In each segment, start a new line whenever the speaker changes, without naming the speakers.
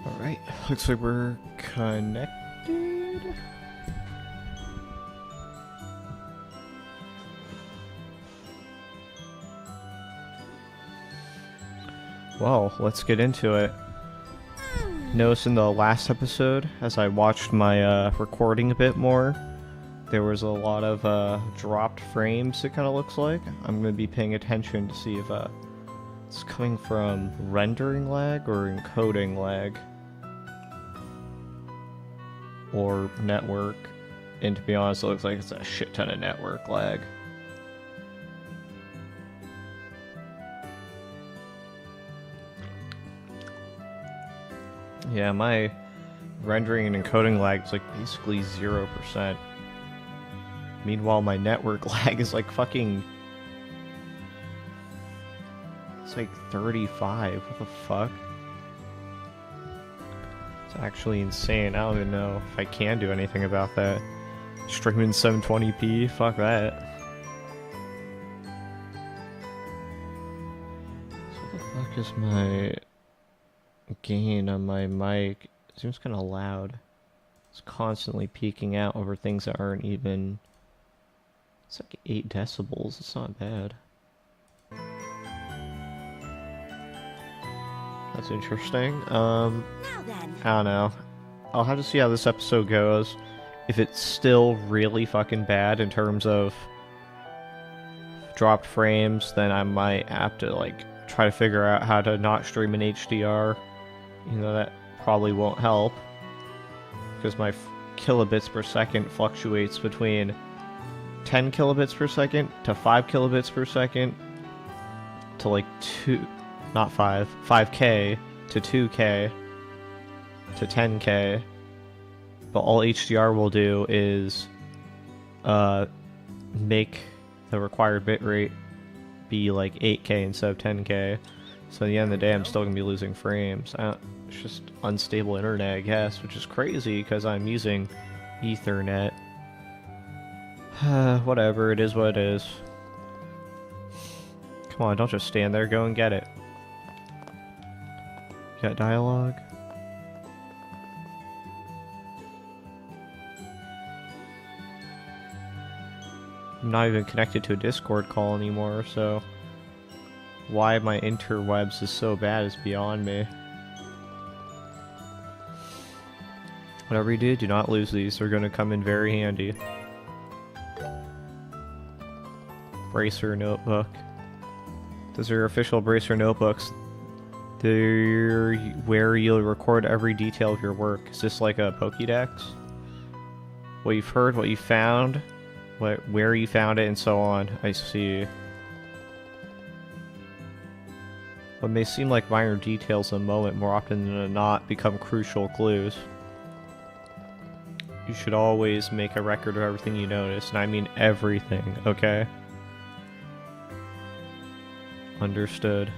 Alright, looks like we're connected. Well, let's get into it. Notice in the last episode, as I watched my recording a bit more, there was a lot of dropped frames, it kind of looks like. I'm going to be paying attention to see if it's coming from rendering lag or encoding lag. Or network. And to be honest, it looks like it's a shit ton of network lag. Yeah, my rendering and encoding lag is like basically 0%. Meanwhile, my network lag is like fucking... It's like 35. What the fuck? It's actually insane. I don't even know if I can do anything about that. Streaming 720p? Fuck that. So what the fuck is my gain on my mic? It seems kind of loud. It's constantly peaking out over things that aren't even... It's like 8 decibels. It's not bad. That's interesting. I don't know. I'll have to see how this episode goes. If it's still really fucking bad in terms of dropped frames, then I might have to like try to figure out how to not stream in HDR. You know, that probably won't help because my kilobits per second fluctuates between 10 kilobits per second to 5 kilobits per second to like 5k to 2k to 10k, but all HDR will do is make the required bitrate be like 8k instead of 10k, so at the end of the day I'm still gonna be losing frames. It's just unstable internet, I guess, which is crazy because I'm using Ethernet. Whatever, it is what it is. Come on, don't just stand there, go and get it. You got dialogue? I'm not even connected to a Discord call anymore, so why my interwebs is so bad is beyond me. Whatever you do not lose these. They're going to come in very handy. Bracer notebook. Those are official Bracer notebooks. They're where you'll record every detail of your work. Is this like a Pokédex? What you've heard, what you found, where you found it, and so on. I see. What may seem like minor details in a moment more often than not become crucial clues. You should always make a record of everything you notice, and I mean everything, okay? Understood.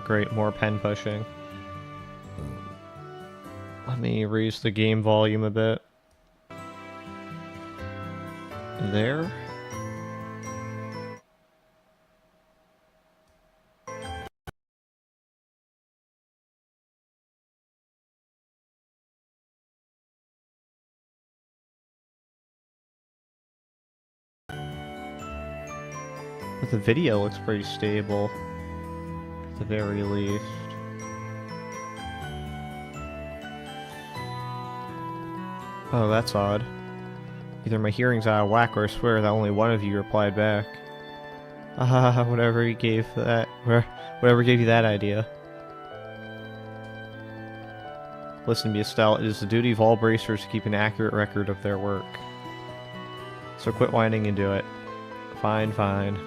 Great, more pen pushing. Let me raise the game volume a bit. There? But the video looks pretty stable. At the very least. Oh, that's odd. Either my hearing's out of whack or I swear that only one of you replied back. Whatever you gave that, whatever gave you that idea. Listen to me, Estelle, it is the duty of all bracers to keep an accurate record of their work. So quit whining and do it. Fine, fine.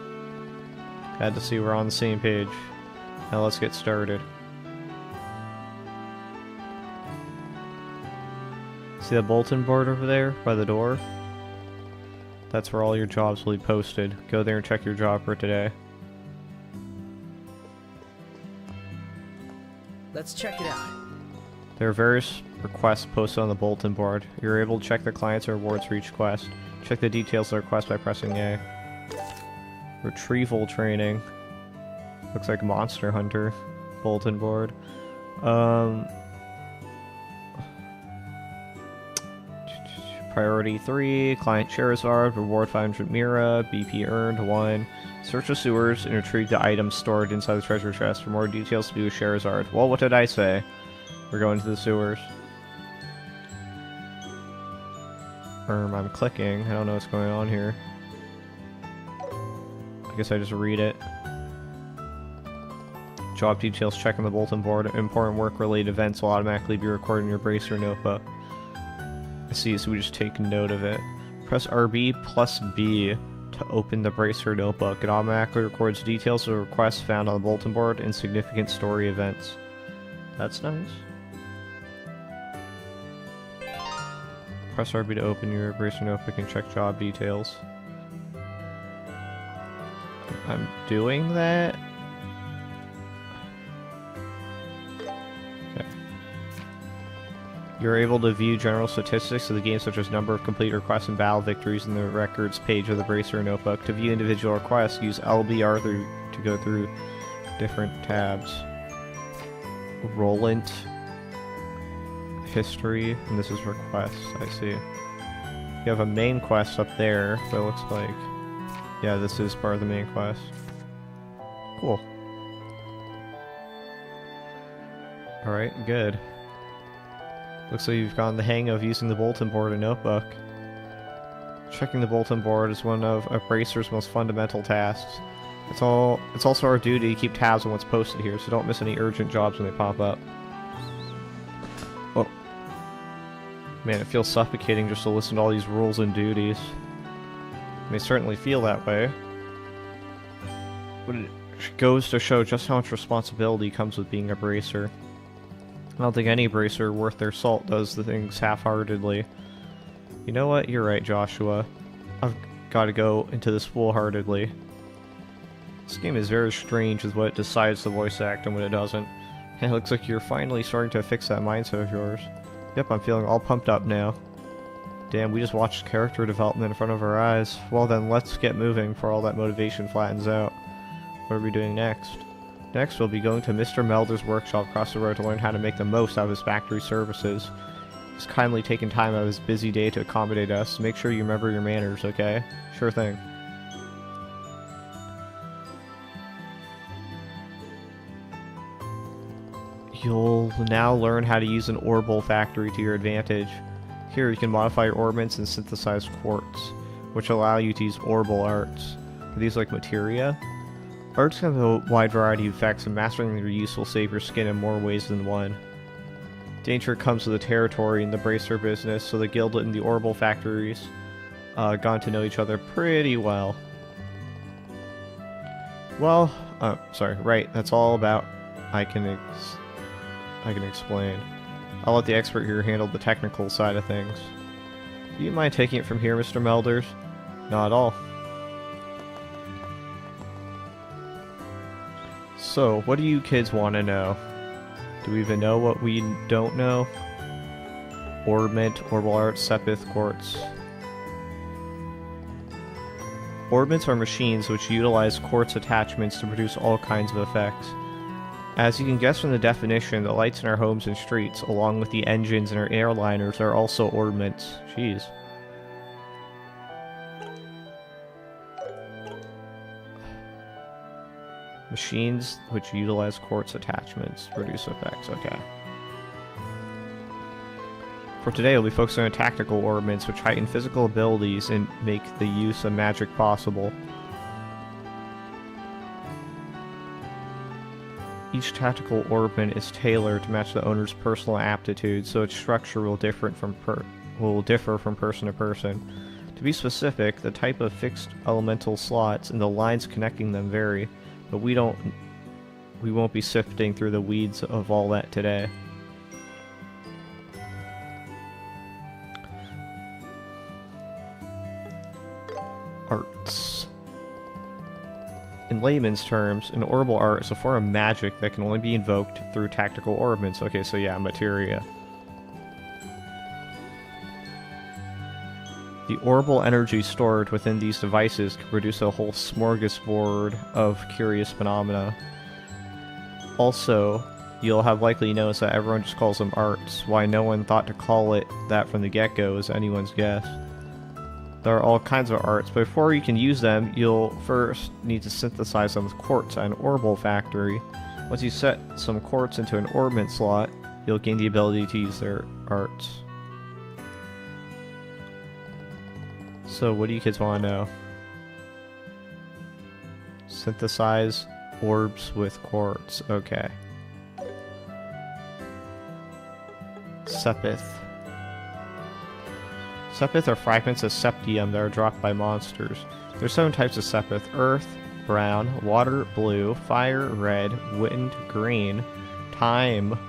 Glad to see we're on the same page. Now let's get started. See that bulletin board over there by the door? That's where all your jobs will be posted. Go there and check your job for today.
Let's check it out.
There are various requests posted on the bulletin board. You're able to check the clients or rewards for each quest. Check the details of the request by pressing A. Retrieval training. Looks like Monster Hunter bulletin board. Um, Priority 3, Client Charizard, Reward 500 Mira, BP earned 1. Search the sewers and retrieve the items stored inside the treasure chest. For more details to do with Charizard. Well, what did I say? We're going to the sewers. I'm clicking. I don't know what's going on here. I guess I just read it. Job details check on the bulletin board. Important work-related events will automatically be recorded in your Bracer notebook. I see, so we just take note of it. Press RB plus B to open the Bracer notebook. It automatically records details of requests found on the bulletin board and significant story events. That's nice. Press RB to open your Bracer notebook and check job details. I'm doing that. Okay. You're able to view general statistics of the game, such as number of complete requests and battle victories in the records page of the Bracer notebook. To view individual requests, use LBR to go through different tabs. Roland history, and this is requests. I see. You have a main quest up there, but it looks like, yeah, this is part of the main quest. Cool. Alright, good. Looks like you've gotten the hang of using the bulletin board and notebook. Checking the bulletin board is one of a Bracer's most fundamental tasks. It's also our duty to keep tabs on what's posted here, so don't miss any urgent jobs when they pop up. Oh. Man, it feels suffocating just to listen to all these rules and duties. It may certainly feel that way. But it goes to show just how much responsibility comes with being a Bracer. I don't think any Bracer worth their salt does the things half-heartedly. You know what? You're right, Joshua. I've got to go into this full-heartedly. This game is very strange with what it decides to voice act and what it doesn't. And it looks like you're finally starting to fix that mindset of yours. Yep, I'm feeling all pumped up now. Damn, we just watched character development in front of our eyes. Well then, let's get moving before all that motivation flattens out. What are we doing next? Next, we'll be going to Mr. Melder's workshop across the road to learn how to make the most out of his factory services. He's kindly taken time out of his busy day to accommodate us. Make sure you remember your manners, okay? Sure thing. You'll now learn how to use an Orbital factory to your advantage. Here you can modify your orbments and synthesize quartz, which allow you to use Orbital arts. Are these like materia? Arts have a wide variety of effects, and mastering their use will save your skin in more ways than one. Danger comes with the territory in the Bracer business, so the guild and the Orbital factories gotten to know each other pretty well. Well, sorry, right, that's all about I can explain. I'll let the expert here handle the technical side of things. Do you mind taking it from here, Mr. Melders? Not at all. So, what do you kids want to know? Do we even know what we don't know? Orbment, Orbital Arts, Sepith, Quartz. Orbments are machines which utilize quartz attachments to produce all kinds of effects. As you can guess from the definition, the lights in our homes and streets, along with the engines in our airliners, are also orbments. Jeez. Machines which utilize quartz attachments produce effects. Okay. For today, we'll be focusing on tactical orbments which heighten physical abilities and make the use of magic possible. Each tactical orbment is tailored to match the owner's personal aptitude, so its structure will differ from person to person. To be specific, the type of fixed elemental slots and the lines connecting them vary, but we won't be sifting through the weeds of all that today. Arts. In layman's terms, an orbital art is a form of magic that can only be invoked through tactical orbments. Okay, so yeah, materia. The orbital energy stored within these devices can produce a whole smorgasbord of curious phenomena. Also, you'll have likely noticed that everyone just calls them arts. Why no one thought to call it that from the get-go is anyone's guess. There are all kinds of arts, but before you can use them, you'll first need to synthesize them with quartz at an Orbal factory. Once you set some quartz into an orbment slot, you'll gain the ability to use their arts. So what do you kids want to know? Synthesize orbs with quartz. Okay. Sepith. Sepith are fragments of septium that are dropped by monsters. There's 7 types of Sepith: earth, brown, water, blue, fire, red, wind, green, time,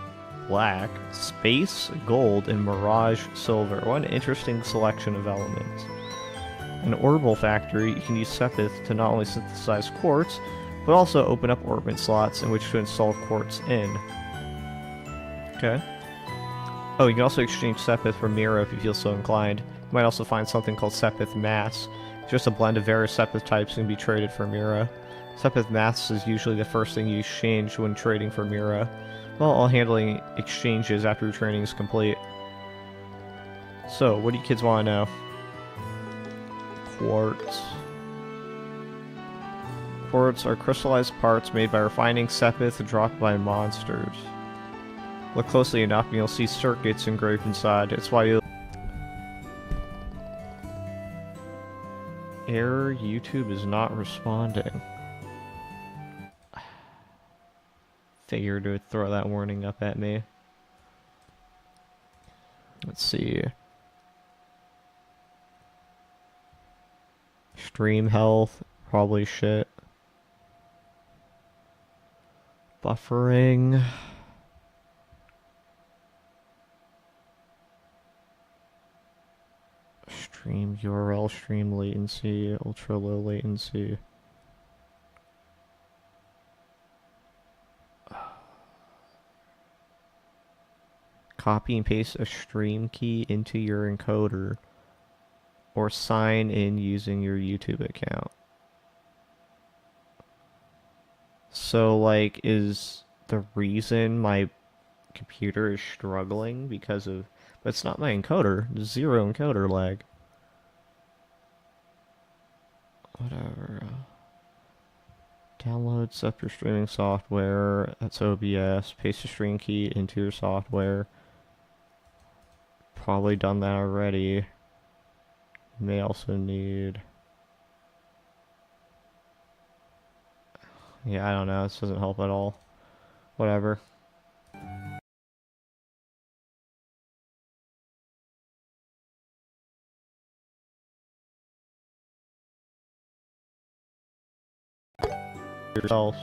black, space, gold, and mirage, silver. What an interesting selection of elements. In an Orbal factory, you can use Sepith to not only synthesize quartz, but also open up orbit slots in which to install quartz in. Okay. Oh, you can also exchange Sepith for Mira if you feel so inclined. You might also find something called Sepith Mass. It's just a blend of various Sepith types and can be traded for Mira. Sepith Mass is usually the first thing you exchange when trading for Mira, while all handling exchanges after your training is complete. So, what do you kids want to know? Quartz. Quartz are crystallized parts made by refining Sepith dropped by monsters. Look closely enough and you'll see circuits engraved inside. It's why you... Error, YouTube is not responding. Figured it would throw that warning up at me. Let's see. Stream health, probably shit. Buffering. Stream URL, stream latency, ultra low latency. Copy and paste a stream key into your encoder, or sign in using your YouTube account. So, like, is the reason my computer is struggling because of... But it's not my encoder. There's 0 encoder lag. Whatever. Download, set up your streaming software. That's OBS. Paste the stream key into your software. Probably done that already. You may also need... Yeah, I don't know. This doesn't help at all. Whatever. Yourself.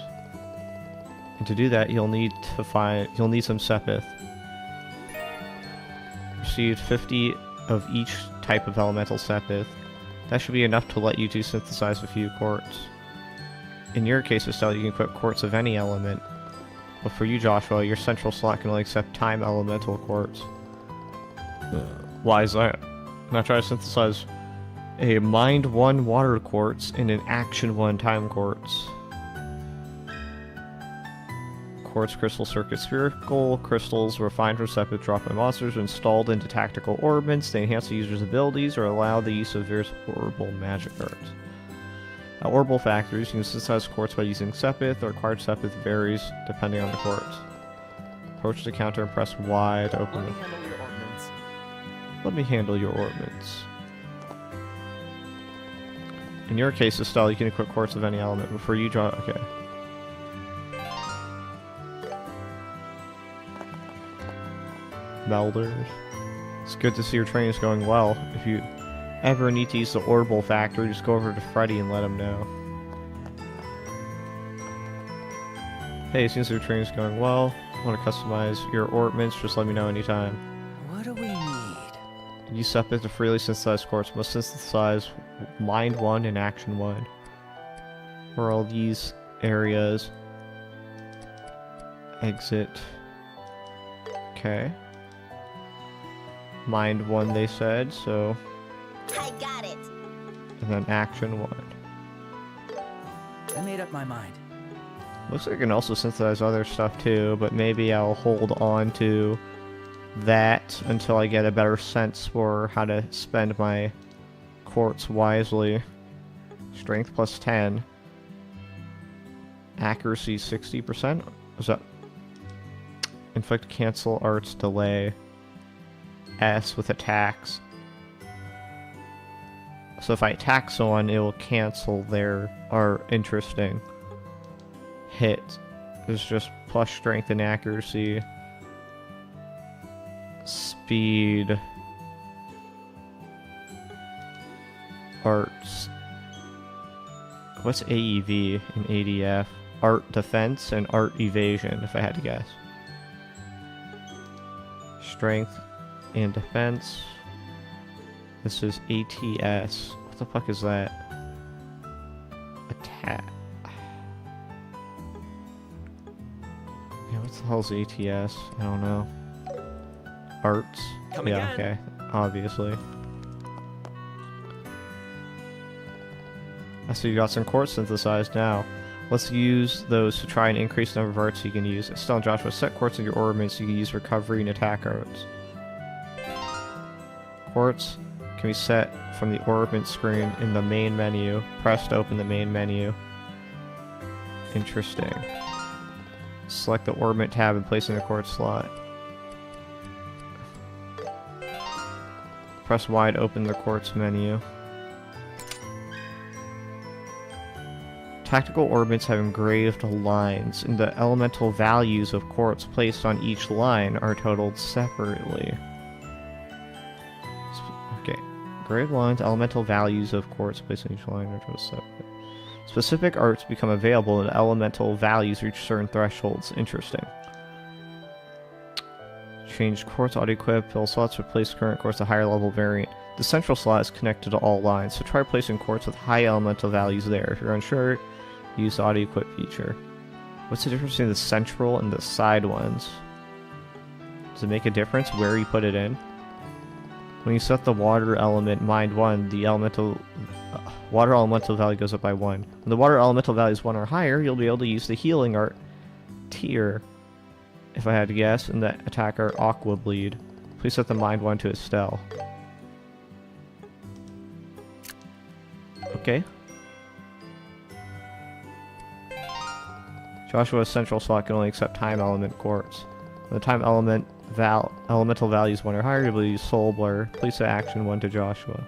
And to do that, you'll need some Sepith. Received 50 of each type of elemental Sepith. That should be enough to let you two synthesize a few quartz. In your case, Estelle, you can equip quartz of any element. But for you, Joshua, your central slot can only accept time elemental quartz. Why is that? Now try to synthesize a Mind 1 water quartz and an Action 1 time quartz. Quartz crystal circuit. Spherical crystals refined from Sepith dropped by monsters are installed into tactical orbits. They enhance the user's abilities or allow the use of various Orbal magic arts. At Orbal factories, you can synthesize quartz by using Sepith. The required Sepith varies depending on the quartz. Approach the counter and press Y to open it. Let me handle your ordnance. In your case, Estelle, you can equip quartz of any element. Before you draw... Okay. Melders. It's good to see your training is going well. If you ever need to use the Orbal factory, just go over to Freddy and let him know. Hey, since your training is going well, want to customize your ornaments, just let me know anytime.
What do we need?
Use Sepith to freely synthesize quartz. Must synthesize Mind 1 and Action 1. For all these areas. Exit. Okay. Mind 1 they said, so...
I got it.
And then Action 1.
I made up my mind.
Looks like I can also synthesize other stuff too, but maybe I'll hold on to that until I get a better sense for how to spend my quartz wisely. Strength plus 10. Accuracy 60%? Is that... Inflict, cancel, arts, delay. S with attacks. So if I attack someone, it will cancel their... interesting. Hit is just plus strength and accuracy. Speed. Arts. What's AEV in ADF? Art defense and art evasion, if I had to guess. Strength and defense. This is ATS. What the fuck is that? Attack. Yeah, what the hell's ATS? I don't know. Arts?
Come
yeah,
again.
okay. Obviously. I see you got some quartz synthesized now. Let's use those to try and increase the number of arts you can use. Still, Joshua, set quartz in your orbits so you can use recovery and attack arts. Quartz can be set from the orbit screen in the main menu. Press to open the main menu. Interesting. Select the orbit tab and place in the quartz slot. Press Y to open the quartz menu. Tactical orbits have engraved lines, and the elemental values of quartz placed on each line are totaled separately. Okay. Engraved lines, elemental values of quartz placed on each line are totaled separately. Specific arts become available and elemental values reach certain thresholds. Interesting. Change quartz auto-equip. Fill slots. Replace current quartz with a higher level variant. The central slot is connected to all lines, so try placing quartz with high elemental values there. If you're unsure, use the auto-equip feature. What's the difference between the central and the side ones? Does it make a difference where you put it in? When you set the water element mind 1, the water elemental value goes up by 1. When the water elemental value is 1 or higher, you'll be able to use the healing art tier, if I had to guess, and the attack art Aqua Bleed. Please set the mind 1 to Estelle. Okay. Joshua's central slot can only accept time element quartz. When the time element elemental value is 1 or higher, you'll be able to use Soul Blur. Please set action 1 to Joshua.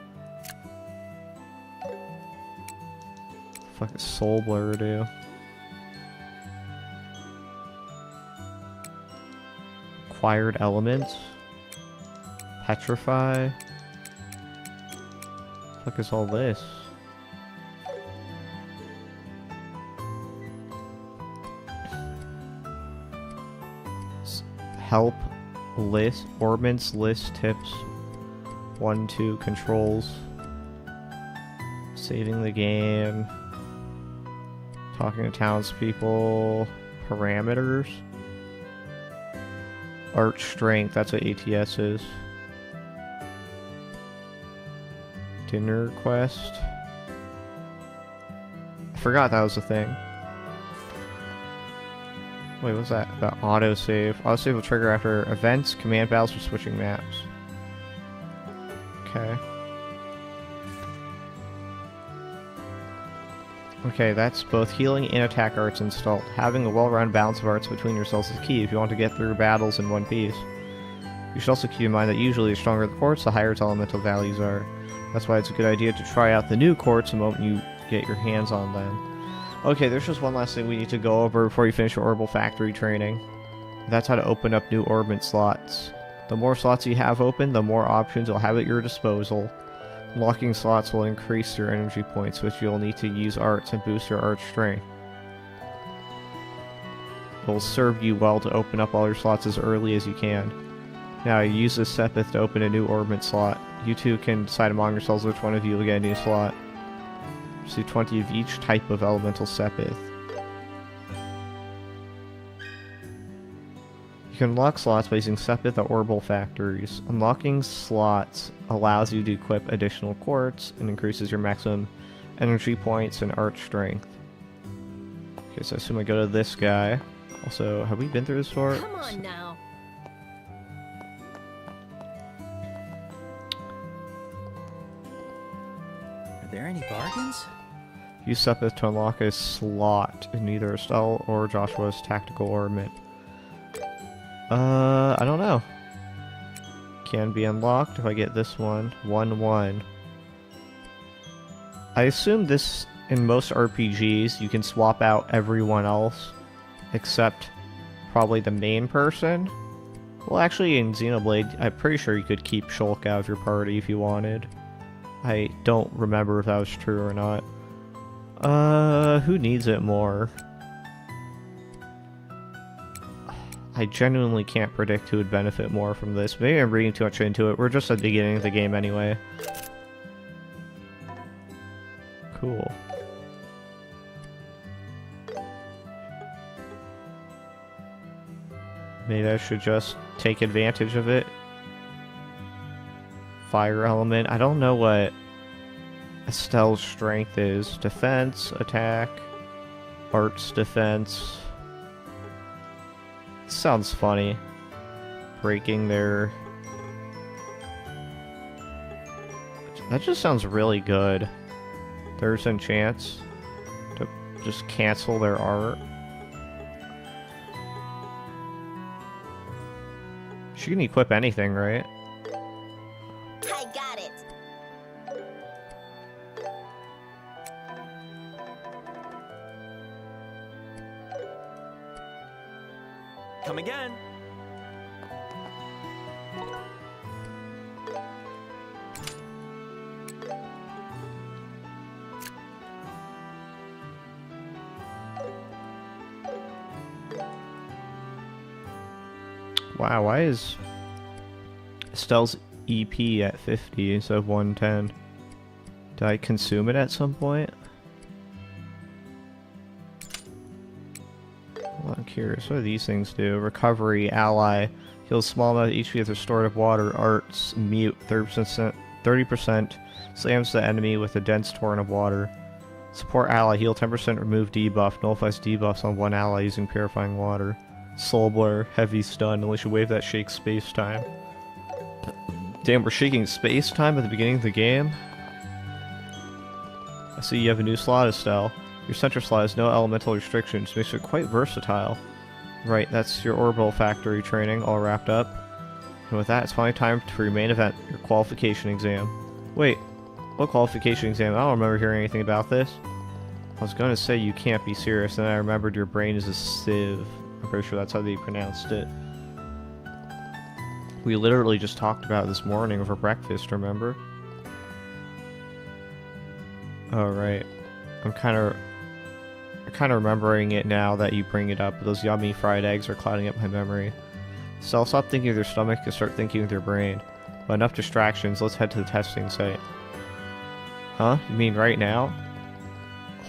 Fuck does Soul Blur do? Acquired elements? Petrify? Fuck is all this? Help list orbits list tips 1 2 controls, saving the game, talking to townspeople, parameters, art strength, that's what ATS is, dinner quest. I forgot that was a thing. Wait, what's that? About autosave. Autosave will trigger after events, command battles, or switching maps. Okay. Okay, that's both healing and attack arts installed. Having a well-rounded balance of arts between yourselves is key if you want to get through battles in one piece. You should also keep in mind that usually the stronger the quartz, the higher its elemental values are. That's why it's a good idea to try out the new quartz the moment you get your hands on them. Okay, there's just one last thing we need to go over before you finish your Orbital Factory training. That's how to open up new orbit slots. The more slots you have open, the more options you'll have at your disposal. Unlocking slots will increase your energy points, which you'll need to use arts and boost your art strength. It will serve you well to open up all your slots as early as you can. Now, use this Sepith to open a new orbit slot. You two can decide among yourselves which one of you will get a new slot. See 20 of each type of elemental Sepith. You can unlock slots by using Sepith at Orbital Factories. Unlocking slots allows you to equip additional quartz and increases your maximum energy points and art strength. Okay, Okay, so I assume I go to this guy. Also, have we been through this door?
Come on now.
Are there any bargains?
Use Sepith to unlock a slot in either Estelle or Joshua's tactical ornament. I don't know. Can be unlocked if I get this one. 1-1. I assume this, in most RPGs, you can swap out everyone else except probably the main person. Well, actually, in Xenoblade, I'm pretty sure you could keep Shulk out of your party if you wanted. I don't remember if that was true or not. Who needs it more? I genuinely can't predict who would benefit more from this. Maybe I'm reading too much into it. We're just at the beginning of the game anyway. Cool. Maybe I should just take advantage of it. Fire element. I don't know what Estelle's strength is. Defense, attack, arts defense. Sounds funny. Breaking their... That just sounds really good. There's a chance to just cancel their art. She can equip anything, right?
I got it.
Come again.
Wow, why is Estelle's EP at 50 instead of 110? Did I consume it at some point? Well, I'm curious. What do these things do? Recovery, ally, heals small amount of HP with restorative water, arts, mute, 30%, slams the enemy with a dense torrent of water. Support ally, heal 10%, remove debuff, nullifies debuffs on one ally using purifying water. Soul Blur, heavy stun, unless you wave that shake space time. Damn, we're shaking space time at the beginning of the game? I see you have a new slot, Estelle. Your center slot has no elemental restrictions, makes it quite versatile. Right, that's your orbital factory training all wrapped up. And with that, it's finally time for your main event, your qualification exam. Wait, what qualification exam? I don't remember hearing anything about this. I was gonna say you can't be serious, and then I remembered your brain is a sieve. I'm pretty sure that's how they pronounced it. We literally just talked about it this morning over breakfast, remember? Oh, right. I'm kind of remembering it now that you bring it up. Those yummy fried eggs are clouding up my memory. So I'll stop thinking with your stomach and start thinking with your brain. But enough distractions, let's head to the testing site. Huh? You mean right now?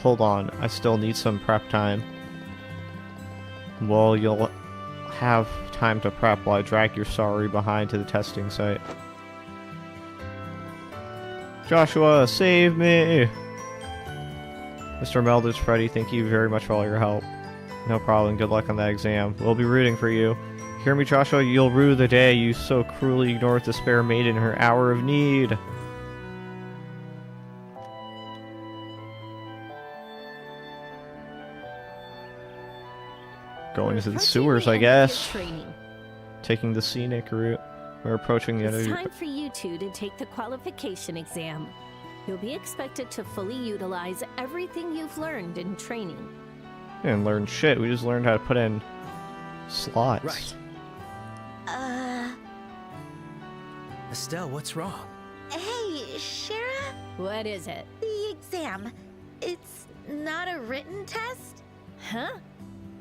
Hold on, I still need some prep time. Well, you'll have time to prep while I drag your sorry behind to the testing site. Joshua, save me! Mr. Melders, Freddy, thank you very much for all your help. No problem, good luck on that exam. We'll be rooting for you. Hear me, Joshua, you'll rue the day you so cruelly ignored the spare maiden in her hour of need. Going into the sewers, I guess. Taking the scenic route. We're approaching the end of
It's
your...
time for you two to take the qualification exam. You'll be expected to fully utilize everything you've learned in training.
We didn't learn shit, we just learned how to put in slots.
Right. Estelle, what's wrong?
Hey, Shara,
What is it?
the exam. It's not a written test?
Huh?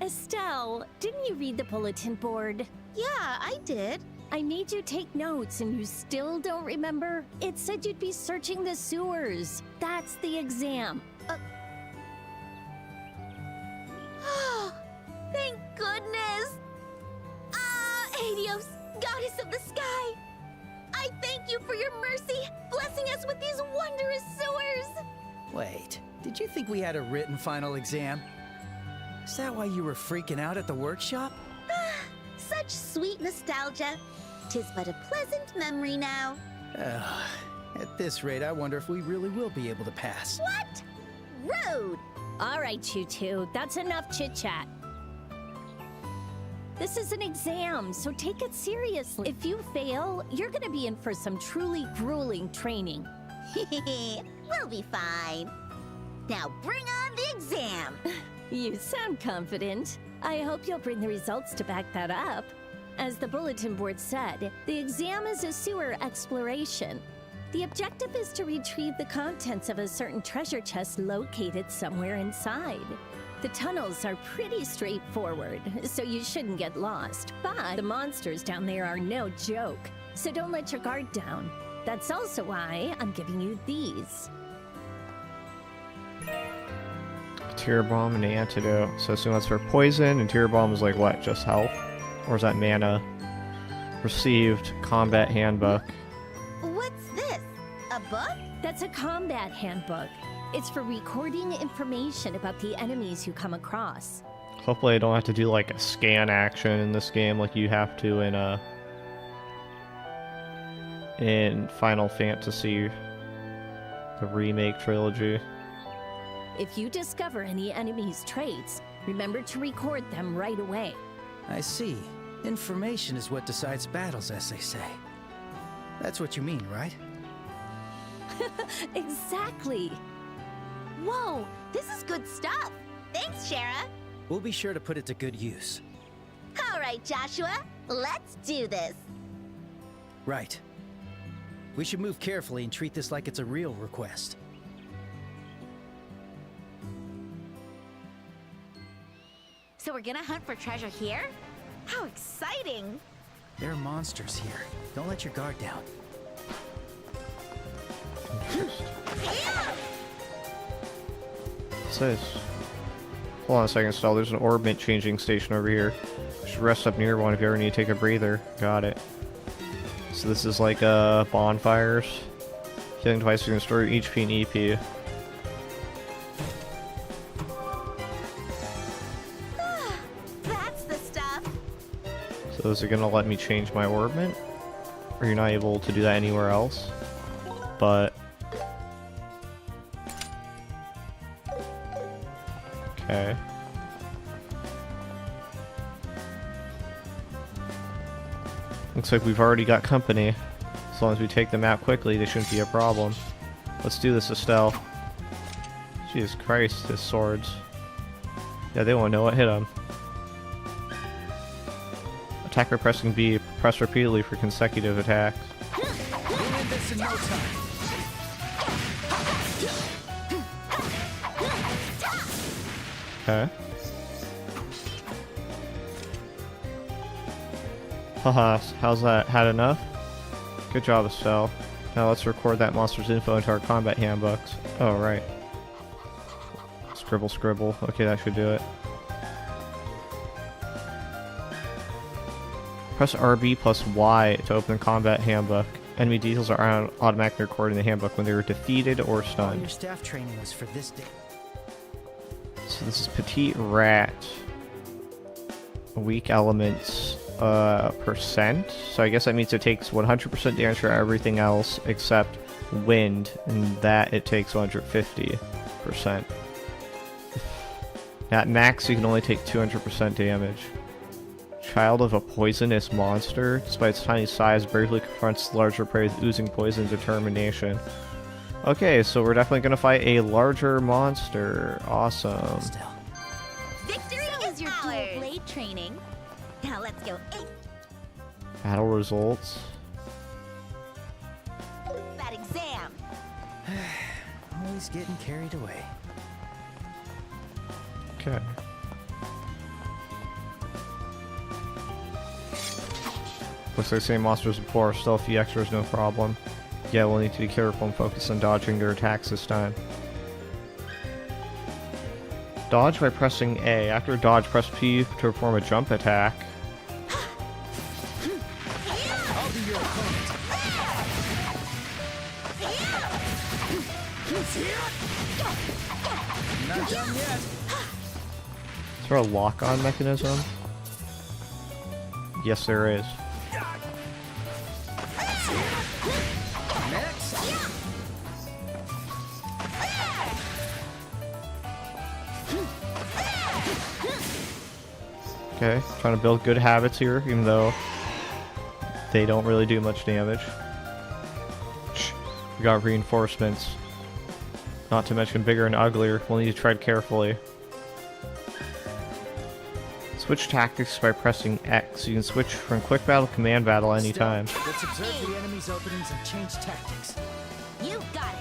Estelle, didn't you read the bulletin board?
Yeah, I did.
I made you take notes and you still don't remember? It said you'd be searching the sewers. That's the exam.
Oh, thank goodness. Helios, goddess of the sky. I thank you for your mercy, blessing us with these wondrous sewers.
Wait, did you think we had a written final exam? Is that why you were freaking out at the workshop?
Such sweet nostalgia. 'Tis but a pleasant memory now.
At this rate, I wonder if we really will be able to pass.
What? Rude!
All right, you two, that's enough chit-chat. This is an exam, so take it seriously. If you fail, you're gonna be in for some truly grueling training.
We'll be fine. Now bring on the exam.
You sound confident. I hope you'll bring the results to back that up. As the bulletin board said, the exam is a sewer exploration. The objective is to retrieve the contents of a certain treasure chest located somewhere inside. The tunnels are pretty straightforward, so you shouldn't get lost. But the monsters down there are no joke, so don't let your guard down. That's also why I'm giving you these.
Tear bomb and antidote. So assume that's for poison, and tear bomb is like what? Just health? Or is that mana? Received combat handbook.
What's this? A book?
That's a combat handbook. It's for recording information about the enemies you come across.
Hopefully I don't have to do like a scan action in this game like you have to in Final Fantasy, the remake trilogy.
If you discover any enemy's traits, remember to record them right away.
I see. Information is what decides battles, as they say. That's what you mean, right?
Exactly.
Whoa, this is good stuff. Thanks, Shara.
We'll be sure to put it to good use.
All right, Joshua, let's do this.
Right. We should move carefully and treat this like it's a real request.
So we're gonna hunt for treasure here? How exciting!
There are monsters here. Don't let your guard down.
What's this? Hold on a second, Stell. There's an orbit changing station over here. You should rest up near one if you ever need to take a breather. Got it. So this is like bonfires. Healing device you can store your HP and EP.
That's the stuff.
So is it gonna let me change my orbit? Or you're not able to do that anywhere else? But okay. Looks like we've already got company. As long as we take them out quickly, they shouldn't be a problem. Let's do this, Estelle. Jesus Christ, his swords. Yeah, they won't know what hit them. Attack by pressing B. Press repeatedly for consecutive attacks.
We'll end this in no time.
Okay. Haha, how's that? Had enough? Good job, Estelle. Now let's record that monster's info into our combat handbooks. Oh, right. Scribble, scribble. Okay, that should do it. Press RB plus Y to open the combat handbook. Enemy details are automatically recorded in the handbook when they were defeated or
All
stunned.
your staff training was for this day.
So this is Petite Rat. Weak elements, percent. So I guess that means it takes 100% damage for everything else except wind, and that it takes 150%. At max, you can only take 200% damage. Child of a poisonous monster. Despite its tiny size, bravely confronts larger prey with oozing poison and determination. Okay, so we're definitely going to fight a larger monster. Awesome.
Still.
Victory is your dual blade training. Now let's go ace
Battle results.
that exam.
Always getting carried away.
Okay. Looks like the same monsters before. Still a few extras, no problem. Yeah, we'll need to be careful and focus on dodging their attacks this time. Dodge by pressing A. After dodge, press P to perform a jump attack.
I'll be your opponent. Not done yet.
there a lock-on mechanism? Yes, there is.
Next.
Okay, trying to build good habits here, even though they don't really do much damage. Shh. We got reinforcements. Not to mention bigger and uglier. We'll need to tread carefully. Switch tactics by pressing X. You can switch from quick battle to command battle anytime.
Let's observe the enemy's openings and change tactics.
You got it.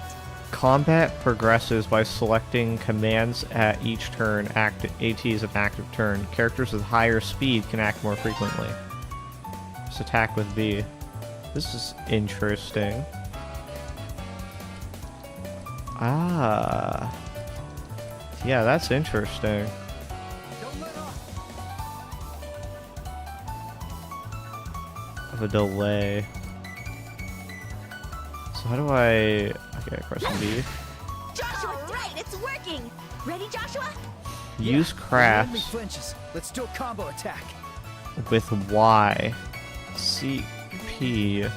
Combat progresses by selecting commands at each turn. AT is an active turn. Characters with higher speed can act more frequently. Just attack with B. This is interesting. Ah. Yeah, that's interesting.
Don't let off.
Of a delay. So how do I... Okay, press B.
Joshua, right, it's working. Ready, Joshua?
Use
The enemy
crafts
flinches. Let's do a combo attack.
with Y. CP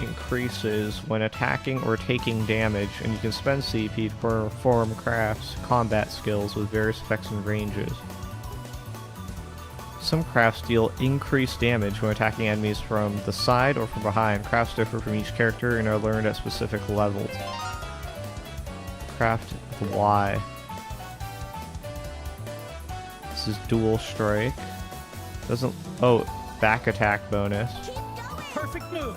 increases when attacking or taking damage, and you can spend CP to perform crafts combat skills with various effects and ranges. Some crafts deal increased damage when attacking enemies from the side or from behind. Crafts differ from each character and are learned at specific levels. Craft with Y. This is dual strike. Doesn't... Oh, back attack bonus.
Keep going.
Perfect move.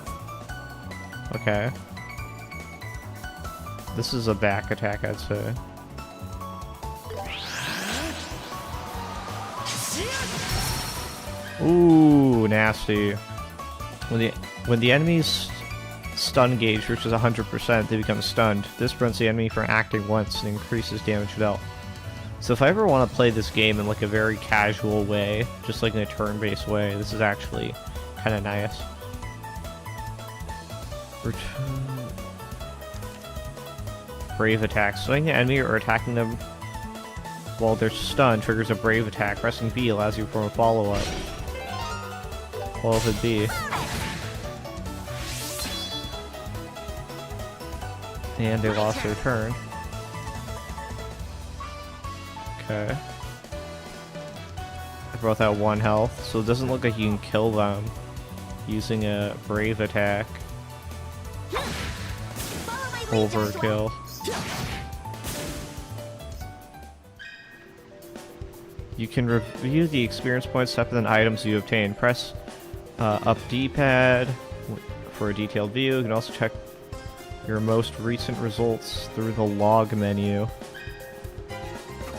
Okay. This is a back attack, I'd say. Ooh, nasty. When the enemy's stun gauge reaches 100%, they become stunned. This prevents the enemy from acting once and increases damage dealt. So if I ever want to play this game in like a very casual way, just like in a turn-based way, this is actually kind of nice. Return. Brave attack. Swinging the enemy or attacking them while they're stunned triggers a brave attack. Pressing B allows you to perform a follow-up. What else would be? And they lost their turn. Okay. They both have 1 health, so it doesn't look like you can kill them using a brave attack.
Follow my lead, Joshua.
Overkill. You can review the experience points separate than items you obtain. Press up D-pad for a detailed view. You can also check your most recent results through the log menu.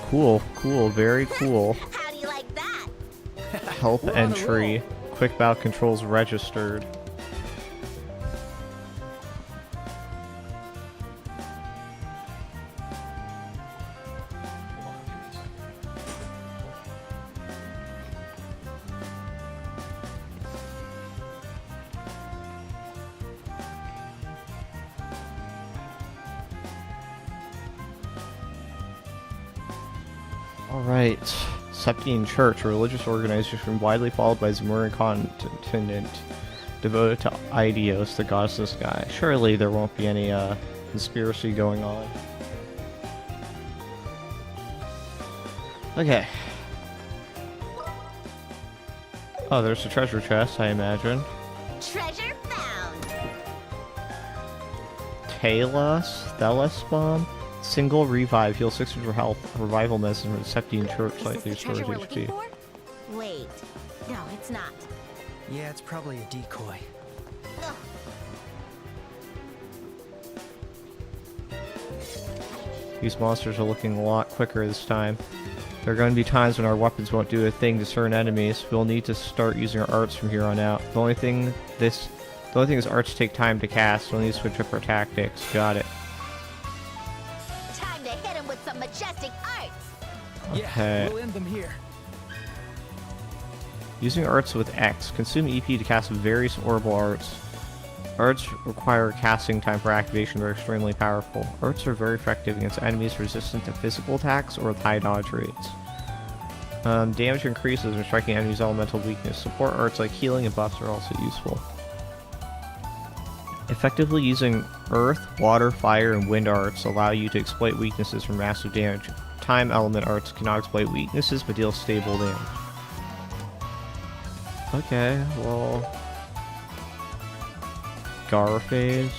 Cool, cool, very cool.
How do you like that?
Health
We're on a
entry.
roll.
Quick battle controls registered. Alright. Septine Church, a religious organization widely followed by Zemurian continent, devoted to Aidios, the goddess of the sky. Surely there won't be any conspiracy going on. Okay. Oh, there's a treasure chest, I imagine.
Treasure found.
Thelis bomb. Single revive, heal 600 health, revival medicine from the Septine Church,
Is
slightly
this the treasure
restores
we're looking
HP.
for? Wait. No, it's not.
Yeah, it's probably a decoy.
Ugh.
These monsters are looking a lot quicker this time. There are going to be times when our weapons won't do a thing to certain enemies. We'll need to start using our arts from here on out. The only thing is arts take time to cast. We'll need to switch up our tactics. Got it.
Time to hit him with some majestic arts.
Okay.
Yeah, we'll end them here.
Using arts with X. Consume EP to cast various orbital arts. Arts require casting time for activation, but are extremely powerful. Arts are very effective against enemies resistant to physical attacks or with high dodge rates. Damage increases when striking enemies' elemental weakness. Support arts like healing and buffs are also useful. Effectively using earth, water, fire, and wind arts allow you to exploit weaknesses for massive damage. Time element arts cannot exploit weaknesses but deal stable damage. Okay, well... Garphase.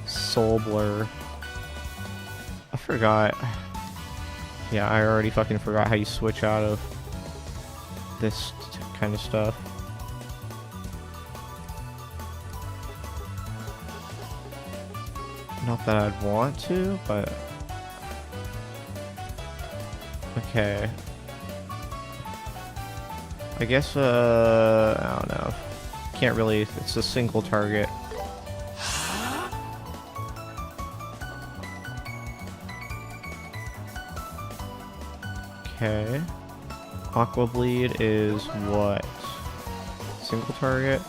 Soul Blur. I forgot. Yeah, I already fucking forgot how you switch out of this kind of stuff. Not that I'd want to, but... Okay. I guess, I don't know. Can't really... It's a single target. Okay. Aqua Bleed is what? Single target?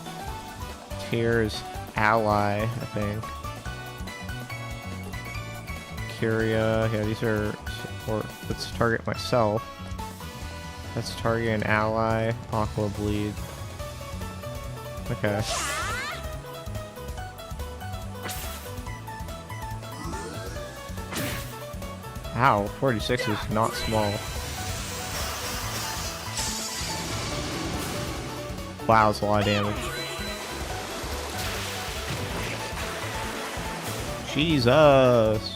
Tear is ally, I think. Curia, yeah, these are support. Let's target myself. Let's target an ally. Aqua Bleed. Okay. Ow, 46 is not small. Wow, that's a lot of damage. Jesus!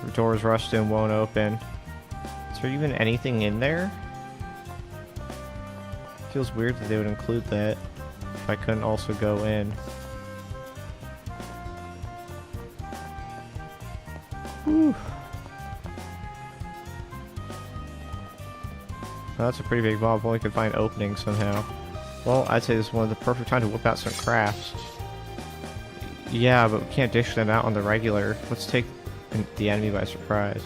The door's rusted and won't open. Is there even anything in there? Feels weird that they would include that if I couldn't also go in. Whew. Well, that's a pretty big mob. If only could find openings somehow. Well, I'd say this is one of the perfect time to whip out some crafts. Yeah, but we can't dish them out on the regular. Let's take the enemy by surprise.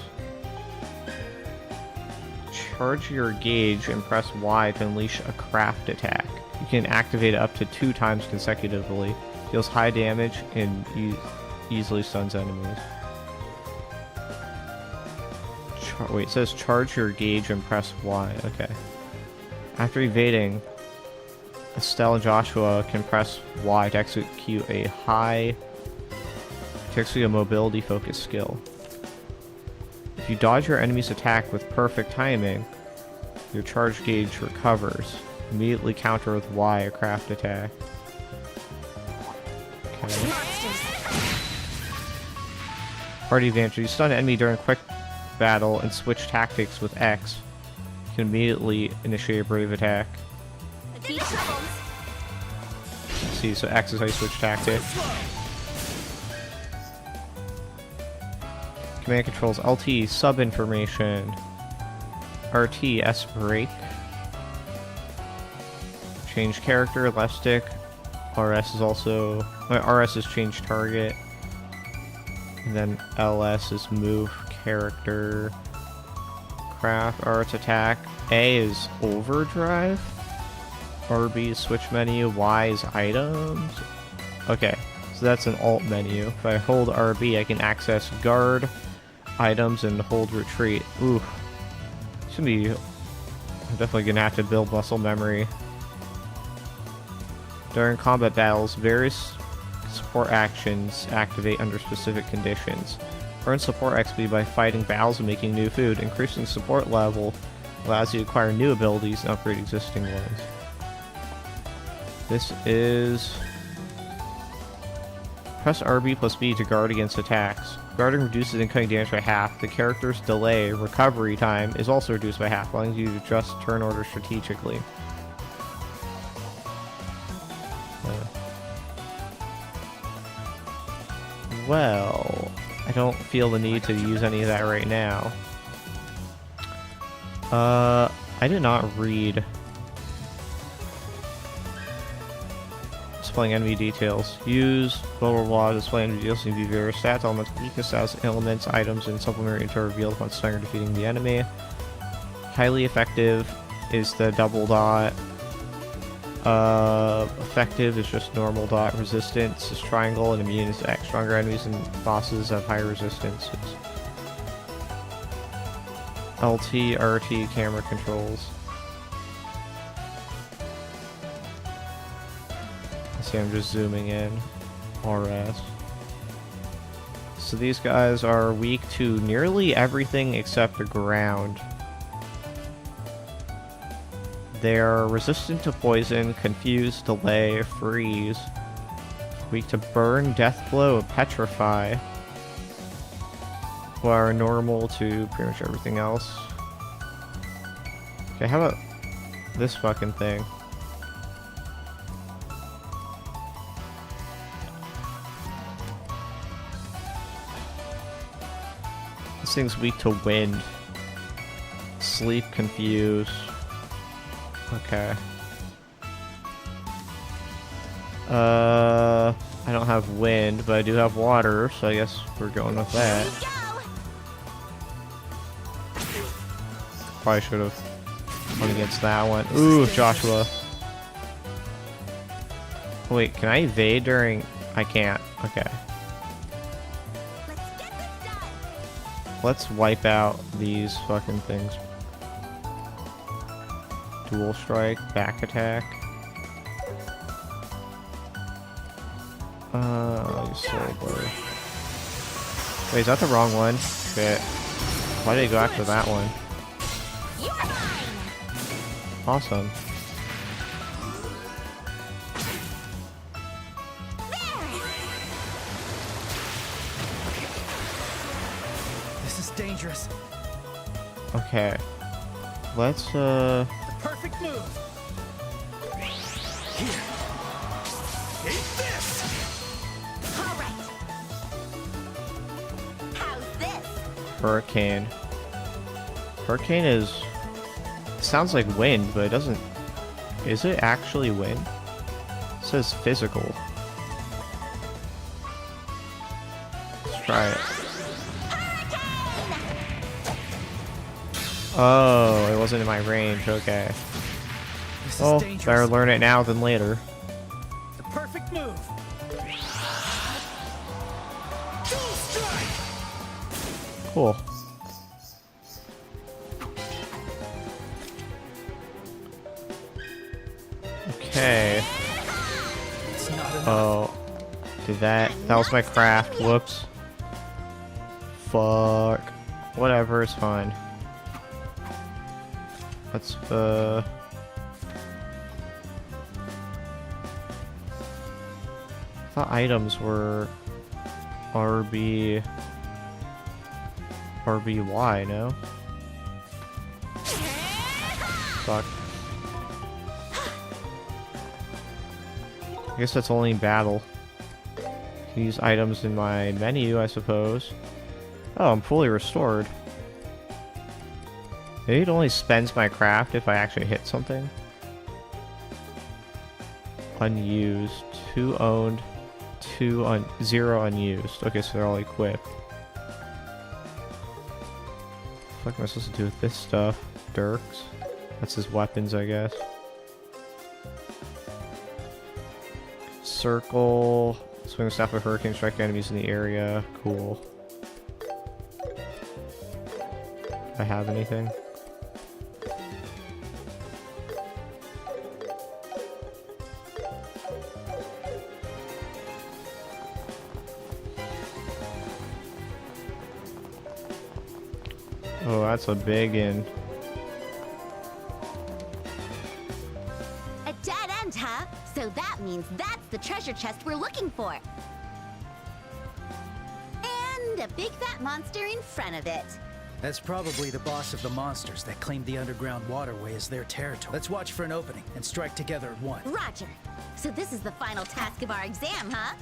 Charge your gauge and press Y to unleash a craft attack. You can activate it up to 2 times consecutively. Deals high damage and easily stuns enemies. Wait, it says charge your gauge and press Y. Okay. After evading, Estelle and Joshua can press Y to execute a mobility focused skill. If you dodge your enemy's attack with perfect timing, your charge gauge recovers. Immediately counter with Y a craft attack. Okay. Party advantage. You stun an enemy during quick battle and switch tactics with X. You can immediately initiate a brave attack. Let's see, so X is how you switch tactics. Command controls LT, sub information. RT, S break. Change character, left stick. RS is also... RS is change target. And then LS is move character. Craft, arts attack. A is overdrive. RB is switch menu. Y is items. Okay, so that's an alt menu. If I hold RB, I can access guard, items, and hold retreat. Ooh. It's gonna be... I'm definitely gonna have to build muscle memory. During combat battles, various support actions activate under specific conditions. Earn support XP by fighting battles and making new food. Increasing support level allows you to acquire new abilities and upgrade existing ones. This is... Press RB plus B to guard against attacks. Guarding reduces incoming damage by half. The character's delay recovery time is also reduced by half, allowing you to adjust turn order strategically. Well, I don't feel the need to use any of that right now. I did not read displaying enemy details. Use blah blah blah to display enemy details and view various stats, elements, weakness stats, elements, items, and supplementary info revealed upon stunning or defeating the enemy. Highly effective is the double dot. Effective is just normal dot. Resistance is triangle, and immune is X. Stronger enemies and bosses have higher resistances. LT, RT, camera controls. See, I'm just zooming in. RS. So these guys are weak to nearly everything except the ground. They're resistant to poison, confuse, delay, freeze. Weak to burn, death blow, and petrify. Who are normal to pretty much everything else. Okay, how about this fucking thing? This thing's weak to wind. Sleep, confuse. Okay. I don't have wind, but I do have water, so I guess we're going with that. Probably should have gone against that one. Ooh, Joshua. Wait, can I evade during... I can't. Okay. Let's wipe out these fucking things. Dual strike, back attack. Soul Blade. Wait, is that the wrong one? Shit. Why did I go after that one? Awesome.
This is dangerous.
Okay. Let's,
The perfect move. Here. Take this.
All right. How's this?
Hurricane. Hurricane is... sounds like wind, but it doesn't... Is it actually wind? It says physical. Let's try it. Oh, it wasn't in my range, okay.
This is
Oh,
dangerous.
better learn it now than later.
The perfect move. Dual strike.
Cool. Okay.
It's not enough.
Oh. Did that... That was my craft. Whoops. Fuck. Whatever, it's fine. Let's, I thought items were RB... RBY, no? Fuck. I guess that's only in battle. Can use items in my menu, I suppose. Oh, I'm fully restored. Maybe it only spends my craft if I actually hit something. Unused. 2 owned. 0 unused. Okay, so they're all equipped. What the fuck am I supposed to do with this stuff? Dirks? That's his weapons, I guess. Circle. Swing staff of hurricane, strike enemies in the area. Cool. Do I have anything? Oh, that's a big in.
A dead end, huh? So that means that's the treasure chest we're looking for. And a big fat monster in front of it.
That's probably the boss of the monsters that claimed the underground waterway as their territory. Let's watch for an opening and strike together at once.
Roger. So this is the final task of our exam, huh?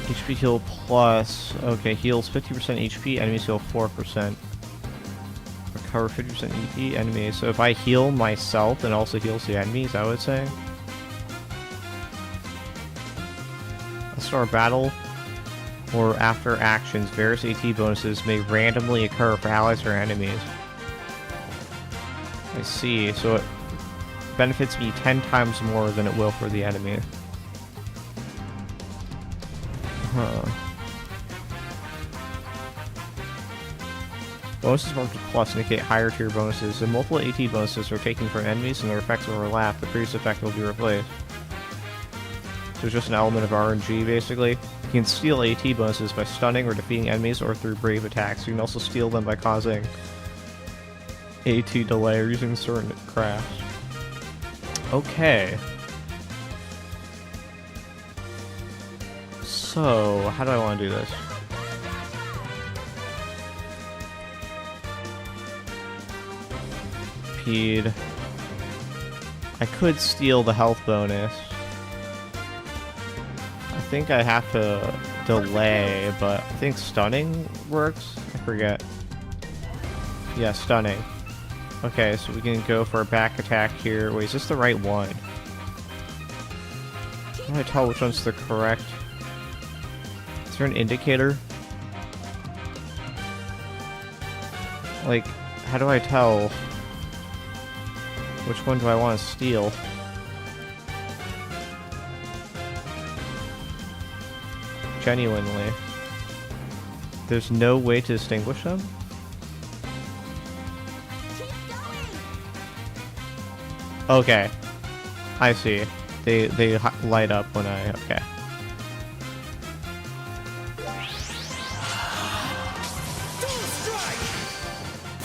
HP heal plus. Okay, heals 50% HP, enemies heal 4%. Recover 50% EP, enemies. So if I heal myself and also heals the enemies, I would say. Let's start battle. Or after actions, various AT bonuses may randomly occur for allies or enemies. I see. So it benefits me 10 times more than it will for the enemy. Huh. Bonuses marked with plus indicate higher tier bonuses. If multiple AT bonuses are taken from enemies and their effects overlap, the previous effect will be replaced. So it's just an element of RNG, basically. You can steal AT bonuses by stunning or defeating enemies or through brave attacks. You can also steal them by causing AT delay or using certain crafts. Okay. So, how do I want to do this? I could steal the health bonus. I think I have to delay, but I think stunning works. I forget. Yeah, stunning. Okay, so we can go for a back attack here. Wait, is this the right one? How do I tell which one's the correct? Is there an indicator? Like, how do I tell? Which one do I want to steal? Genuinely. There's no way to distinguish them? Okay. I see. They light up when I... Okay.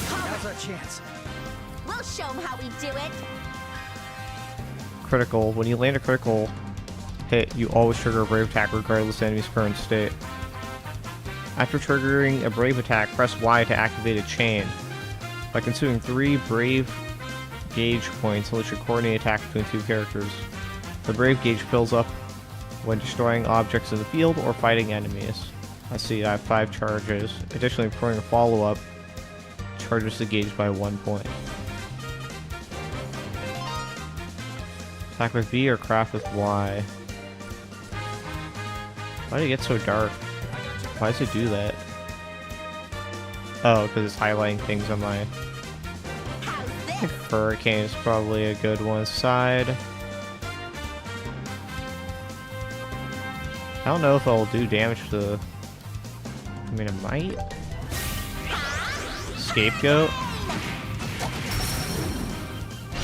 Now's our chance.
We'll show them how we do it.
Critical. When you land a critical hit, you always trigger a brave attack regardless of the enemy's current state. After triggering a brave attack, press Y to activate a chain. By consuming 3 brave gauge points, which should coordinate attack between 2 characters. The brave gauge fills up when destroying objects in the field or fighting enemies. I see, I have 5 charges. Additionally, performing a follow-up charges the gauge by 1 point. Attack with B or craft with Y. Why did it get so dark? Why does it do that? Oh, because it's highlighting things on my... I think Hurricane is probably a good one. Side. I don't know if I'll do damage to the... I mean, it might. Scapegoat.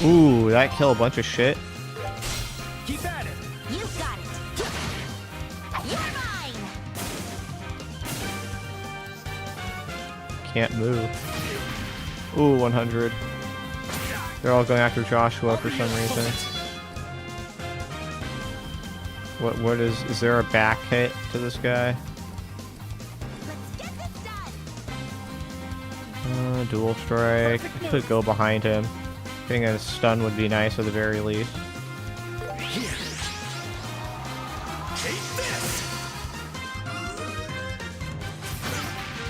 Ooh, that killed a bunch of shit.
Keep at it.
You got it. You're mine.
Can't move. Ooh, 100. They're all going after Joshua for some reason. What is there a back hit to this guy?
Let's get this done.
Dual strike. I could go behind him. I think a stun would be nice at the very least.
Here. Take this.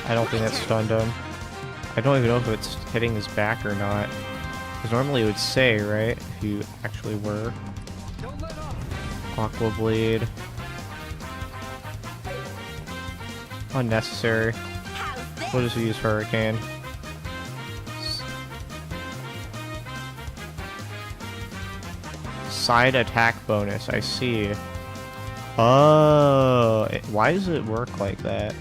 I don't think that stunned him. I don't even know if it's hitting his back or not. Because normally it would say, right? If you actually were.
Don't let up.
Aqua Bleed. Unnecessary.
How's this?
We'll just use Hurricane. Side attack bonus, I see. Oh, why does it work like that?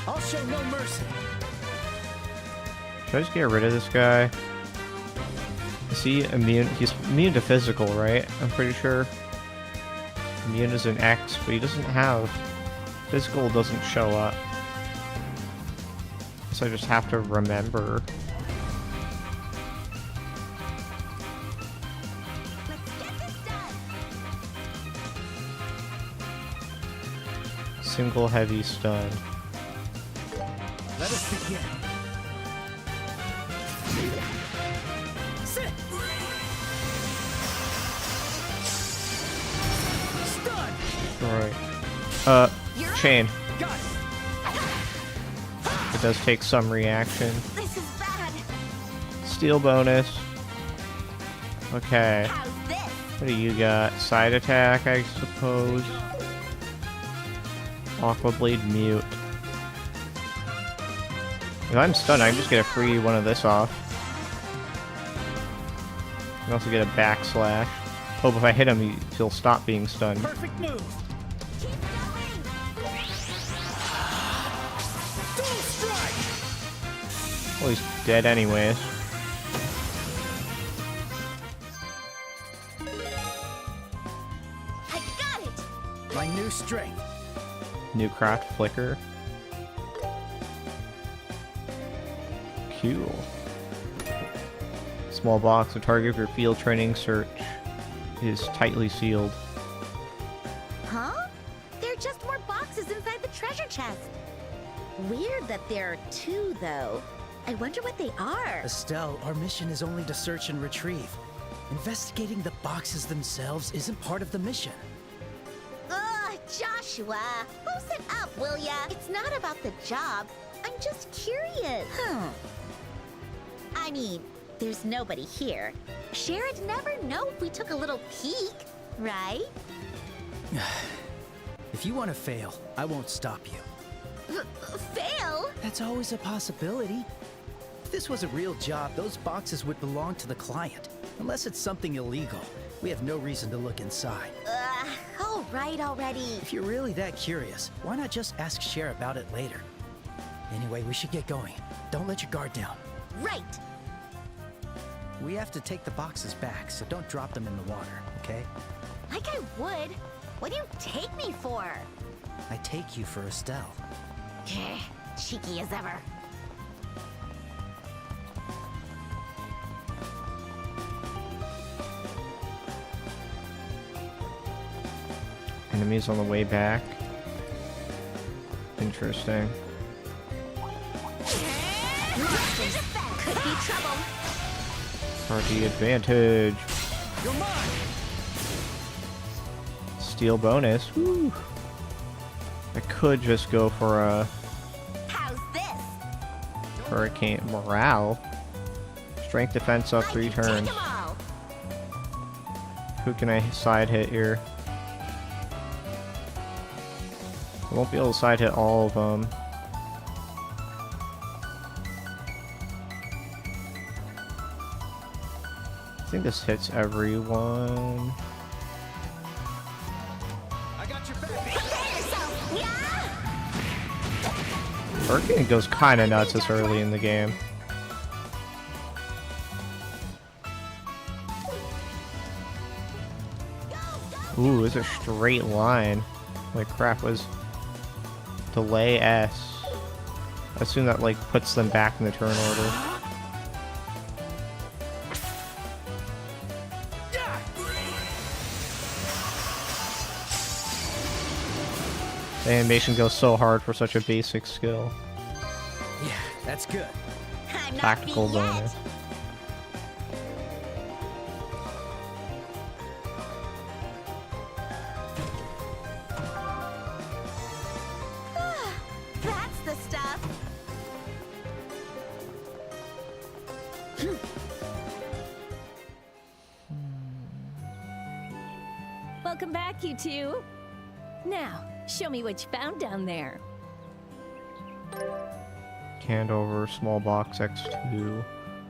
I'll show no mercy.
Should I just get rid of this guy? Is he immune? He's immune to physical, right? I'm pretty sure. Immune is an X, but he doesn't have... Physical doesn't show up. So I just have to remember.
Let's get this done.
Single heavy stun.
Let us begin. Sit. Stun.
Alright. Chain.
Got it.
It does take some reaction.
This is bad.
Steel bonus. Okay.
How's this?
What do you got? Side attack, I suppose. Aqua Blade mute. If I'm stunned, I can just get a free one of this off. I can also get a backslash. Hope if I hit him, he'll stop being stunned.
Perfect move.
Keep going!
Dual strike.
Well, he's dead anyways.
I got it!
My new strength.
New craft flicker. Cool. Small box. The target of your field training search is tightly sealed.
Huh? There are just more boxes inside the treasure chest. Weird that there are two, though. I wonder what they are.
Estelle, our mission is only to search and retrieve. Investigating the boxes themselves isn't part of the mission.
Ugh, Joshua! Close it up, will ya? It's not about the job. I'm just curious. I mean, there's nobody here. Shera'd never know if we took a little peek, right?
If you want to fail, I won't stop you.
Fail?
That's always a possibility. If this was a real job, those boxes would belong to the client. Unless it's something illegal, we have no reason to look inside.
All right already.
If you're really that curious, why not just ask Cher about it later? Anyway, we should get going. Don't let your guard down.
Right.
We have to take the boxes back, so don't drop them in the water, okay?
Like I would. What do you take me for?
I take you for Estelle.
Cheeky as ever.
Enemies on the way back. Interesting.
Could be trouble.
Party advantage.
You're mine!
Steel bonus. Woo. I could just go for a
How's this?
Hurricane Morale. Strength defense up 3
I can take
turns.
'em all.
Who can I side hit here? I won't be able to side hit all of them. I think this hits everyone.
I got your back!
Prepare yourself. Yeah.
Hurricane goes kind of nuts this early in the game. Ooh, it's a straight line. Like crap was delay S. I assume that like puts them back in the turn order. The animation goes so hard for such a basic skill.
Yeah, that's good.
I'm not
Tactical
beat yet.
bonus.
That's the stuff.
Welcome back, you two. Now, show me what you found down there.
Candover, small box X2.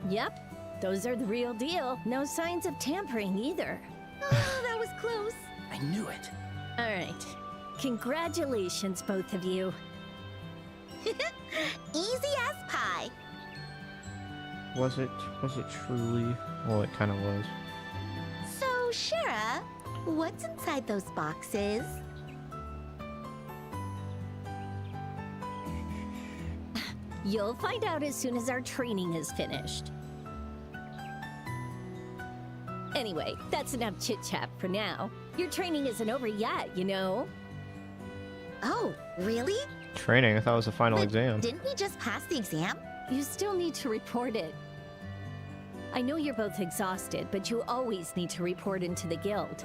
Yep, those are the real deal. No signs of tampering either.
Oh, that was close.
I knew it.
All right. Congratulations, both of you.
Easy as pie.
Was it truly? Well, it kind of was.
So, Shara, what's inside those boxes?
You'll find out as soon as our training is finished. Anyway, that's enough chit-chat for now. Your training isn't over yet, you know?
Oh, really?
Training? I thought it was the final
But
exam.
Didn't we just pass the exam?
You still need to report it. I know you're both exhausted, but you always need to report into the guild.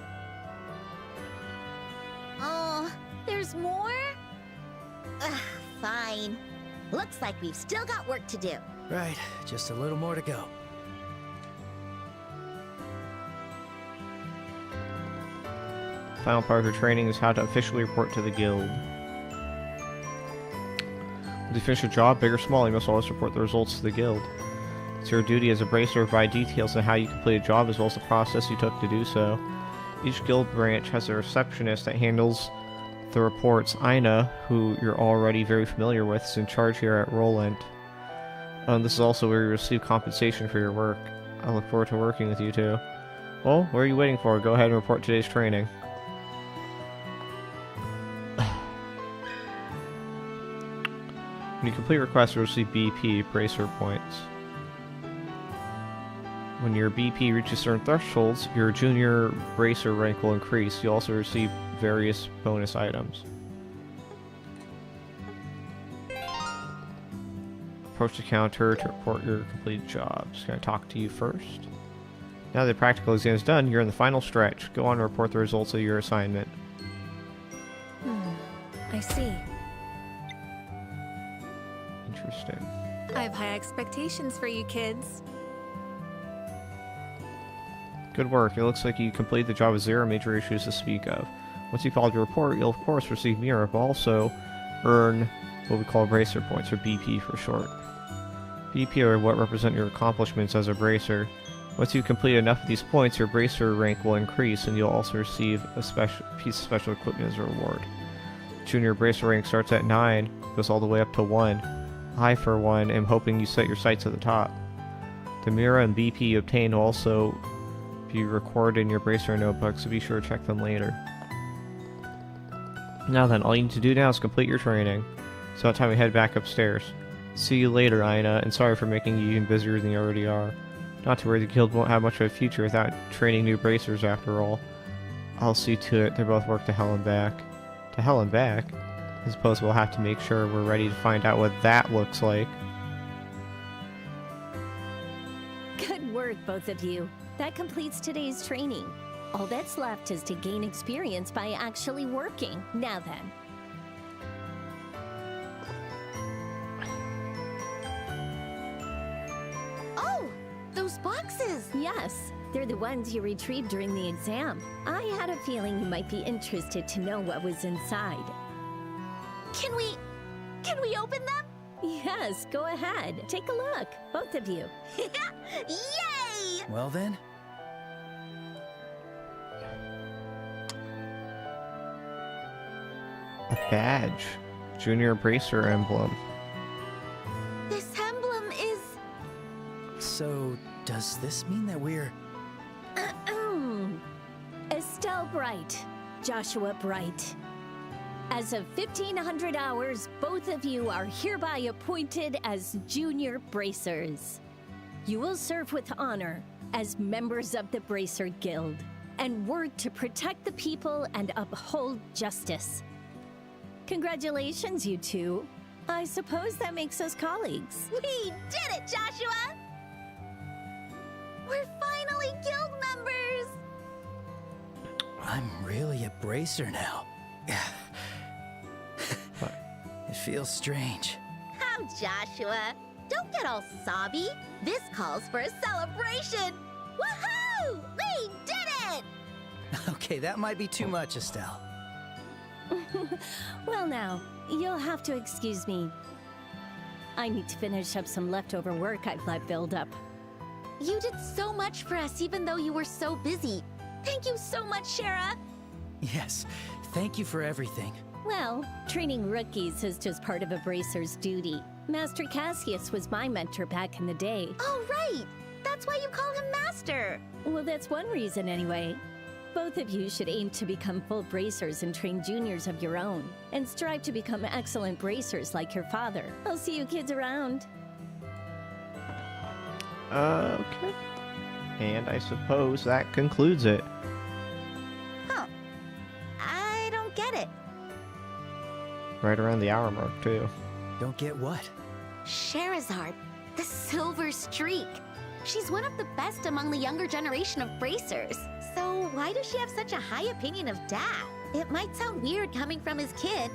Oh, there's more? Ugh, fine. Looks like we've still got work to do.
Right, just a little more to go.
Final part of your training is how to officially report to the guild. When you finish a job, big or small, you must always report the results to the guild. It's your duty as a bracer to provide details on how you complete a job as well as the process you took to do so. Each guild branch has a receptionist that handles the reports. Aina, who you're already very familiar with, is in charge here at Roland. This is also where you receive compensation for your work. I look forward to working with you two. Well, what are you waiting for? Go ahead and report today's training. When you complete requests, you'll receive BP, bracer points. When your BP reaches certain thresholds, your junior bracer rank will increase. You'll also receive various bonus items. Approach the counter to report your completed job. Just gonna talk to you first. Now that the practical exam is done, you're in the final stretch. Go on and report the results of your assignment.
I see.
Interesting.
I have high expectations for you kids.
Good work. It looks like you completed the job with zero major issues to speak of. Once you filed your report, you'll of course receive Mira, but also earn what we call bracer points, or BP for short. BP are what represent your accomplishments as a bracer. Once you complete enough of these points, your bracer rank will increase, and you'll also receive a special piece of special equipment as a reward. Junior bracer rank starts at 9, goes all the way up to 1. I, for one, am hoping you set your sights at the top. The Mira and BP you obtain will also be recorded in your bracer notebook, so be sure to check them later. Now then, all you need to do now is complete your training. It's about time we head back upstairs. See you later, Aina, and sorry for making you even busier than you already are. Not to worry, the guild won't have much of a future without training new bracers after all. I'll see to it they both work to hell and back. To hell and back? I suppose we'll have to make sure we're ready to find out what that looks like.
Good work, both of you. That completes today's training. All that's left is to gain experience by actually working. Now then.
Oh, those boxes!
Yes, they're the ones you retrieved during the exam. I had a feeling you might be interested to know what was inside.
Can we open them?
Yes, go ahead. Take a look, both of you.
Yay! Well then.
A badge. Junior bracer emblem.
This emblem is...
So, does this mean that we're...
Estelle Bright, Joshua Bright. As of 1500 hours, both of you are hereby appointed as junior bracers. You will serve with honor as members of the Bracer Guild and work to protect the people and uphold justice. Congratulations, you two. I suppose that makes us colleagues.
We did it, Joshua! We're finally guild members!
I'm really a bracer now. It feels strange.
How, Joshua? Don't get all sobby. This calls for a celebration! Woohoo! We did it!
Okay, that might be too much, Estelle.
Well now, you'll have to excuse me. I need to finish up some leftover work I've let build up.
You did so much for us even though you were so busy. Thank you so much, Shara!
Yes, thank you for everything.
Well, training rookies is just part of a bracer's duty. Master Cassius was my mentor back in the day.
Oh, right! That's why you call him Master!
Well, that's one reason anyway. Both of you should aim to become full bracers and train juniors of your own, and strive to become excellent bracers like your father. I'll see you kids around.
Okay. And I suppose that concludes it.
Huh. I don't get it.
Right around the hour mark, too.
Don't get what?
Sherazard, the Silver Streak. She's one of the best among the younger generation of bracers. So why does she have such a high opinion of Dad? It might sound weird coming from his kid,